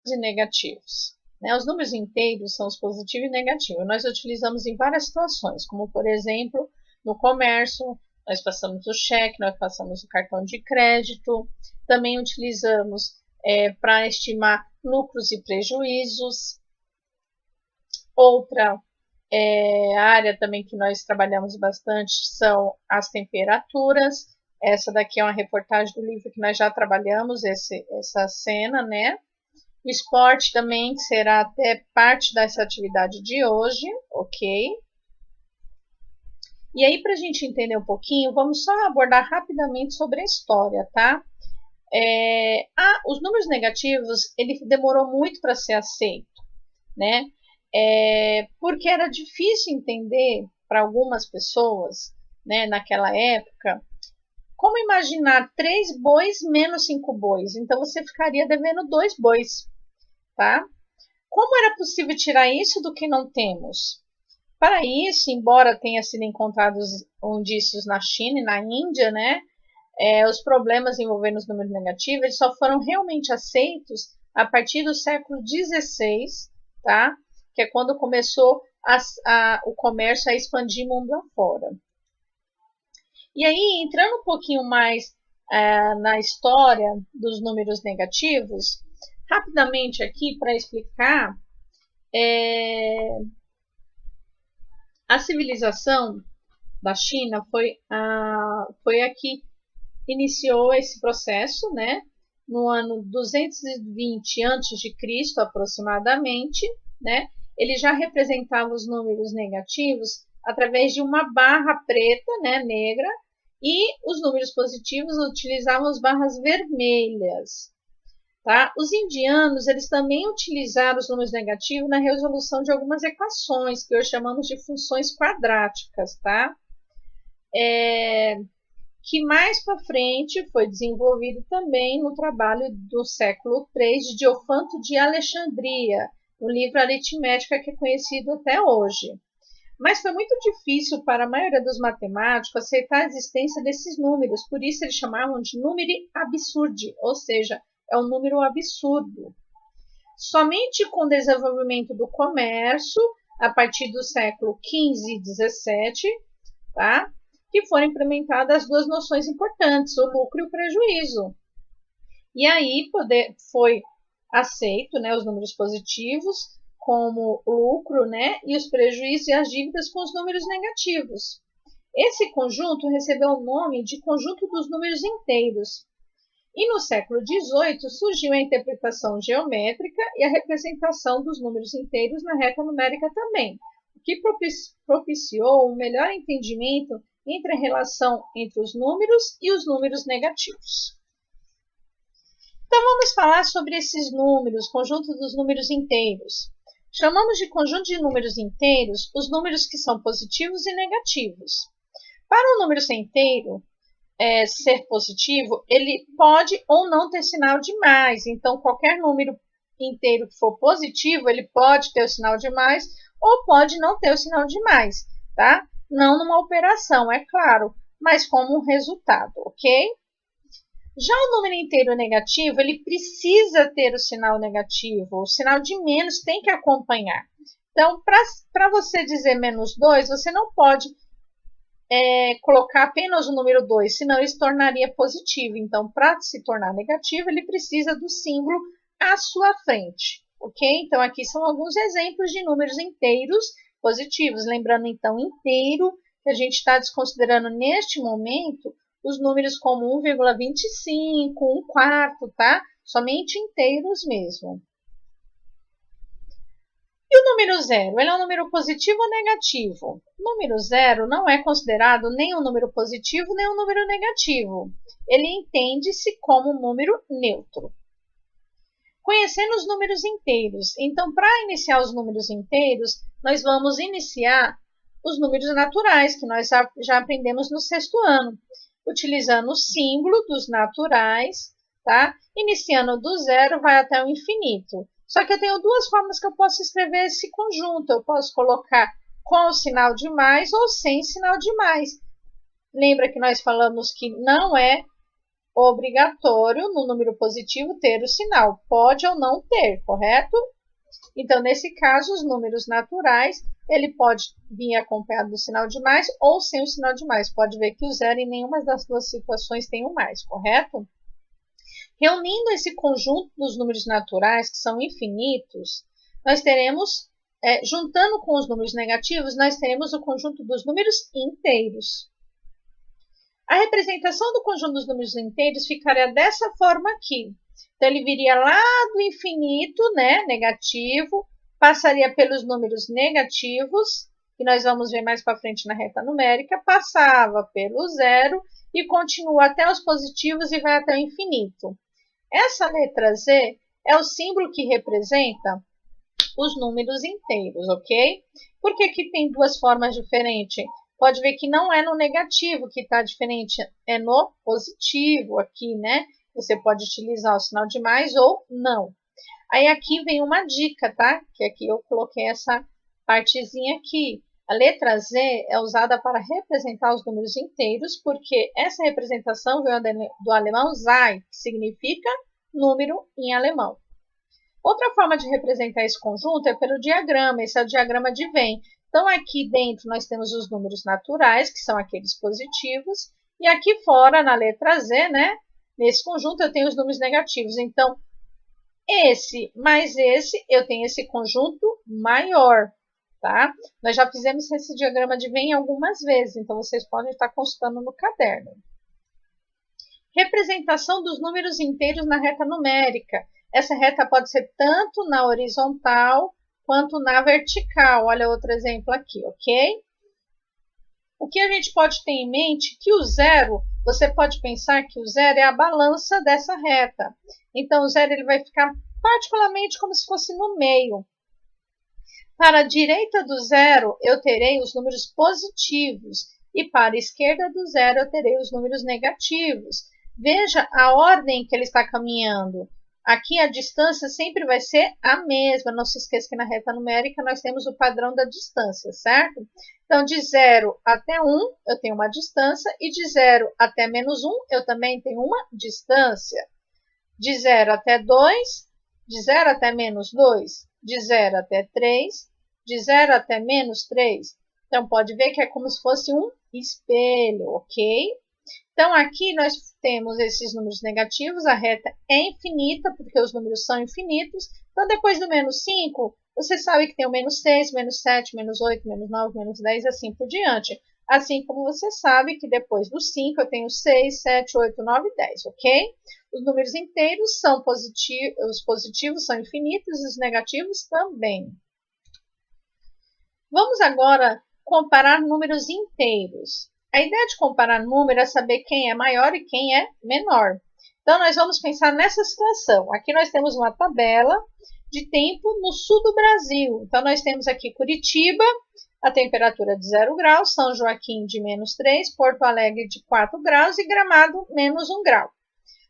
e negativos. Né? Os números inteiros são os positivos e negativos. Nós utilizamos em várias situações, como por exemplo, no comércio, nós passamos o cheque, nós passamos o cartão de crédito, também utilizamos para estimar lucros e prejuízos. Outra área também que nós trabalhamos bastante são as temperaturas. Essa daqui é uma reportagem do livro que nós já trabalhamos, essa cena, né? O esporte também será até parte dessa atividade de hoje, ok? E aí, para a gente entender um pouquinho, vamos só abordar rapidamente sobre a história, tá? Os números negativos, ele demorou muito para ser aceito, né? Porque era difícil entender para algumas pessoas, né, naquela época, como imaginar 3 bois menos 5 bois. Então, você ficaria devendo 2 bois, tá? Como era possível tirar isso do que não temos? Para isso, embora tenha sido encontrados indícios na China e na Índia, né, os problemas envolvendo os números negativos eles só foram realmente aceitos a partir do século XVI, tá? Que é quando começou o comércio a expandir mundo afora. E aí, entrando um pouquinho mais na história dos números negativos, rapidamente aqui para explicar, a civilização da China foi a que iniciou esse processo, né? No ano 220 a.C., aproximadamente, né? Ele já representava os números negativos através de uma barra preta, né, negra, e os números positivos utilizavam as barras vermelhas. Tá? Os indianos eles também utilizaram os números negativos na resolução de algumas equações, que hoje chamamos de funções quadráticas, tá? Que mais para frente foi desenvolvido também no trabalho do século III de Diofanto de Alexandria, no livro Aritmética, que é conhecido até hoje. Mas foi muito difícil para a maioria dos matemáticos aceitar a existência desses números, por isso eles chamavam de número absurdi, ou seja, é um número absurdo. Somente com o desenvolvimento do comércio, a partir do século XV e XVII, tá? Que foram implementadas as duas noções importantes, o lucro e o prejuízo. E aí foi aceito, né, os números positivos como lucro, né, e os prejuízos e as dívidas com os números negativos. Esse conjunto recebeu o nome de conjunto dos números inteiros. E no século XVIII surgiu a interpretação geométrica e a representação dos números inteiros na reta numérica também, o que propiciou um melhor entendimento entre a relação entre os números e os números negativos. Então vamos falar sobre esses números, conjunto dos números inteiros. Chamamos de conjunto de números inteiros os números que são positivos e negativos. Para um número ser inteiro, ser positivo, ele pode ou não ter sinal de mais. Então, qualquer número inteiro que for positivo, ele pode ter o sinal de mais ou pode não ter o sinal de mais, tá? Não numa operação, é claro, mas como um resultado, ok? Já o número inteiro negativo, ele precisa ter o sinal negativo, o sinal de menos tem que acompanhar. Então, para você dizer menos 2, você não pode colocar apenas o número 2, senão ele se tornaria positivo. Então, para se tornar negativo, ele precisa do símbolo à sua frente, ok? Então, aqui são alguns exemplos de números inteiros positivos. Lembrando, então, inteiro, que a gente está desconsiderando neste momento os números como 1,25, 1 quarto, tá? Somente inteiros mesmo. E o número zero, ele é um número positivo ou negativo? O número zero não é considerado nem um número positivo nem um número negativo. Ele entende-se como um número neutro. Conhecendo os números inteiros. Então, para iniciar os números inteiros, nós vamos iniciar os números naturais, que nós já aprendemos no 6º ano, utilizando o símbolo dos naturais, tá? Iniciando do zero, vai até o infinito. Só que eu tenho duas formas que eu posso escrever esse conjunto. Eu posso colocar com o sinal de mais ou sem sinal de mais. Lembra que nós falamos que não é obrigatório no número positivo ter o sinal. Pode ou não ter, correto? Então, nesse caso, os números naturais, ele pode vir acompanhado do sinal de mais ou sem o sinal de mais. Pode ver que o zero em nenhuma das duas situações tem o mais, correto? Reunindo esse conjunto dos números naturais, que são infinitos, nós teremos, juntando com os números negativos, nós teremos o conjunto dos números inteiros. A representação do conjunto dos números inteiros ficaria dessa forma aqui. Então, ele viria lá do infinito, né, negativo, passaria pelos números negativos, que nós vamos ver mais para frente na reta numérica, passava pelo zero e continua até os positivos e vai até o infinito. Essa letra Z é o símbolo que representa os números inteiros, ok? Por que que tem duas formas diferentes? Pode ver que não é no negativo que está diferente, é no positivo aqui, né? Você pode utilizar o sinal de mais ou não. Aí aqui vem uma dica, tá? Que aqui eu coloquei essa partezinha aqui. A letra Z é usada para representar os números inteiros, porque essa representação veio do alemão Zahl, que significa número em alemão. Outra forma de representar esse conjunto é pelo diagrama. Esse é o diagrama de Venn. Então, aqui dentro nós temos os números naturais, que são aqueles positivos, e aqui fora, na letra Z, né, nesse conjunto, eu tenho os números negativos. Então, esse mais esse, eu tenho esse conjunto maior, tá? Nós já fizemos esse diagrama de Venn algumas vezes, então vocês podem estar consultando no caderno. Representação dos números inteiros na reta numérica. Essa reta pode ser tanto na horizontal quanto na vertical. Olha outro exemplo aqui, ok? O que a gente pode ter em mente que o zero, você pode pensar que o zero é a balança dessa reta. Então, o zero ele vai ficar particularmente como se fosse no meio. Para a direita do zero, eu terei os números positivos. E para a esquerda do zero, eu terei os números negativos. Veja a ordem que ele está caminhando. Aqui a distância sempre vai ser a mesma. Não se esqueça que na reta numérica nós temos o padrão da distância, certo? Então, de 0 até 1, eu tenho uma distância. E de 0 até menos 1, eu também tenho uma distância. De 0 até 2, de 0 até menos 2, de 0 até 3, de 0 até menos 3. Então, pode ver que é como se fosse um espelho, ok? Então, aqui nós temos esses números negativos, a reta é infinita, porque os números são infinitos. Então, depois do menos 5, você sabe que tem o menos 6, menos 7, menos 8, menos 9, menos 10, assim por diante. Assim como você sabe que depois do 5, eu tenho 6, 7, 8, 9, 10, ok? Os números inteiros são positivos, os positivos são infinitos e os negativos também. Vamos agora comparar números inteiros. A ideia de comparar número é saber quem é maior e quem é menor. Então, nós vamos pensar nessa situação. Aqui nós temos uma tabela de tempo no sul do Brasil. Então, nós temos aqui Curitiba, a temperatura de 0 graus, São Joaquim de menos 3, Porto Alegre de 4 graus e Gramado menos 1 grau.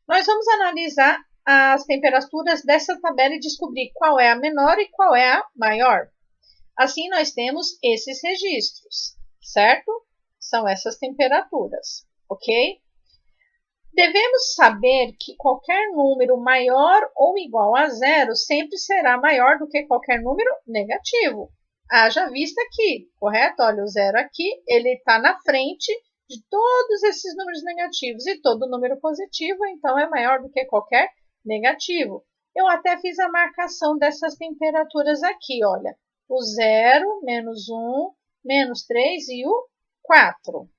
Nós vamos analisar as temperaturas dessa tabela e descobrir qual é a menor e qual é a maior. Assim, nós temos esses registros, certo? São essas temperaturas, ok? Devemos saber que qualquer número maior ou igual a zero sempre será maior do que qualquer número negativo. Haja vista aqui, correto? Olha, o zero aqui, ele está na frente de todos esses números negativos e todo número positivo, então, é maior do que qualquer negativo. Eu até fiz a marcação dessas temperaturas aqui, olha. O 0, menos 1, menos 3 e o 4.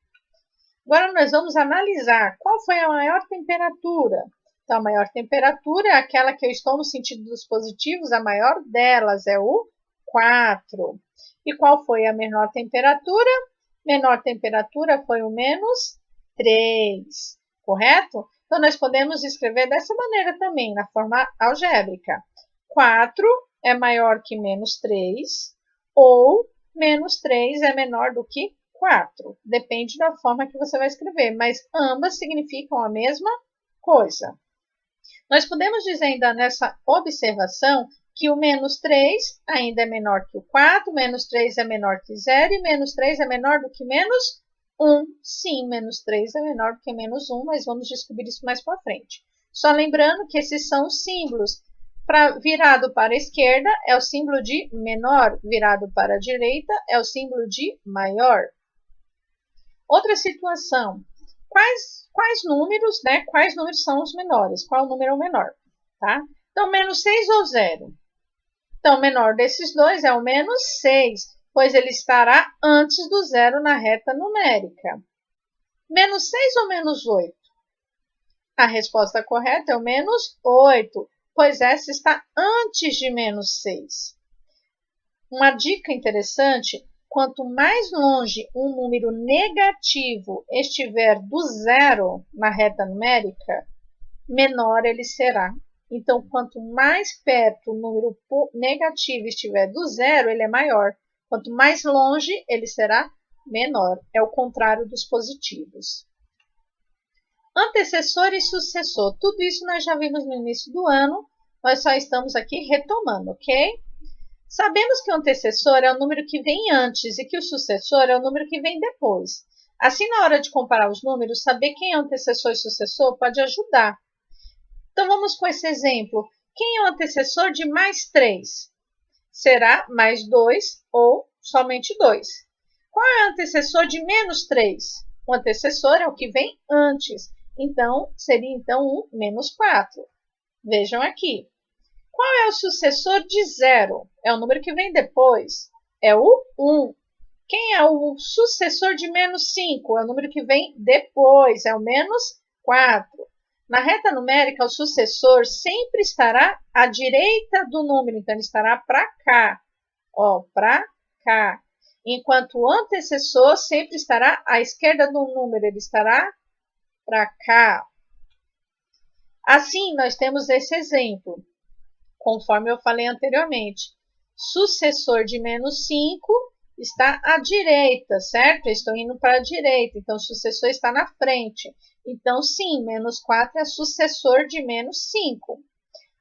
Agora, nós vamos analisar qual foi a maior temperatura. Então, a maior temperatura é aquela que eu estou no sentido dos positivos, a maior delas é o 4. E qual foi a menor temperatura? Menor temperatura foi o menos 3, correto? Então, nós podemos escrever dessa maneira também, na forma algébrica. 4 é maior que menos 3, ou menos 3 é menor do que 4. Depende da forma que você vai escrever, mas ambas significam a mesma coisa. Nós podemos dizer ainda nessa observação que o menos 3 ainda é menor que o 4, menos 3 é menor que 0 e menos 3 é menor do que menos 1. Sim, menos 3 é menor do que menos 1, mas vamos descobrir isso mais para frente. Só lembrando que esses são os símbolos. Virado para a esquerda é o símbolo de menor, virado para a direita é o símbolo de maior. Outra situação. Quais números, né? Quais números são os menores? Qual número é o menor? Tá? Então, menos 6 ou 0? Então, o menor desses dois é o menos 6, pois ele estará antes do zero na reta numérica. Menos 6 ou menos 8? A resposta correta é o menos 8, pois essa está antes de menos 6. Uma dica interessante, quanto mais longe um número negativo estiver do zero na reta numérica, menor ele será. Então, quanto mais perto o número negativo estiver do zero, ele é maior. Quanto mais longe, ele será menor. É o contrário dos positivos. Antecessor e sucessor. Tudo isso nós já vimos no início do ano. Nós só estamos aqui retomando, ok? Sabemos que o antecessor é o número que vem antes e que o sucessor é o número que vem depois. Assim, na hora de comparar os números, saber quem é antecessor e sucessor pode ajudar. Então, vamos com esse exemplo. Quem é o antecessor de mais 3? Será mais 2 ou somente 2? Qual é o antecessor de menos 3? O antecessor é o que vem antes. Então, seria o menos 4. Vejam aqui. Qual é o sucessor de 0? É o número que vem depois. É o 1. Quem é o sucessor de menos 5? É o número que vem depois. É o menos 4. Na reta numérica, o sucessor sempre estará à direita do número, então ele estará para cá, para cá. Enquanto o antecessor sempre estará à esquerda do número, ele estará para cá. Assim, nós temos esse exemplo, conforme eu falei anteriormente. Sucessor de menos 5 está à direita, certo? Eu estou indo para a direita, então o sucessor está na frente. Então, sim, menos 4 é sucessor de menos 5.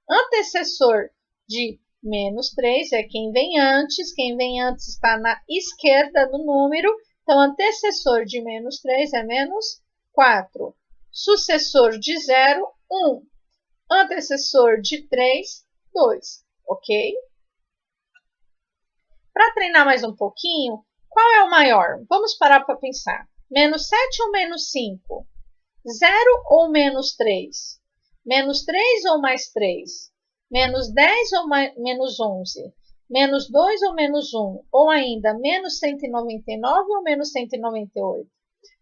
Antecessor de menos 3 é quem vem antes está na esquerda do número, então antecessor de menos 3 é menos 4. Sucessor de 0, 1. Antecessor de 3, 2. Ok? Para treinar mais um pouquinho, qual é o maior? Vamos parar para pensar. Menos 7 ou menos 5? 0 ou menos 3? Menos 3 ou mais 3? Menos 10 ou menos 11? Menos 2 ou menos 1? Ou ainda, menos 199 ou menos 198?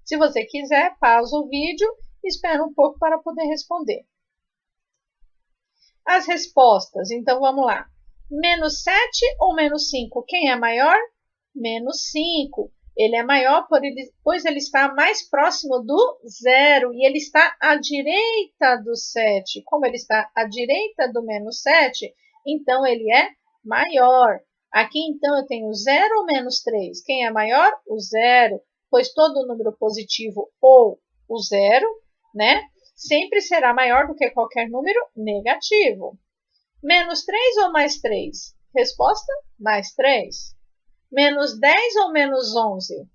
Se você quiser, pausa o vídeo e espera um pouco para poder responder. As respostas, então vamos lá. Menos 7 ou menos 5? Quem é maior? Menos 5. Ele é maior, pois ele está mais próximo do zero e ele está à direita do 7. Como ele está à direita do menos 7, então ele é maior. Aqui, então, eu tenho 0 ou menos 3. Quem é maior? O 0, pois todo número positivo ou o 0, né, sempre será maior do que qualquer número negativo. Menos 3 ou mais 3? Resposta, mais 3. Menos 10 ou menos 11?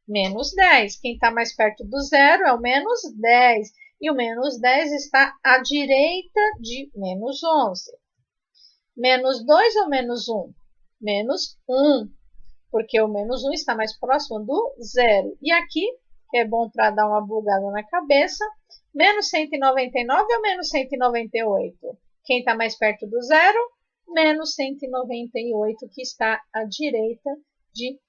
Menos 10. Quem está mais perto do zero é o menos 10. E o menos 10 está à direita de menos 11. Menos 2 ou menos 1? Menos 1. Porque o menos 1 está mais próximo do zero. E aqui, que é bom para dar uma bugada na cabeça, menos 199 ou menos 198? Quem está mais perto do zero? Menos 198, que está à direita de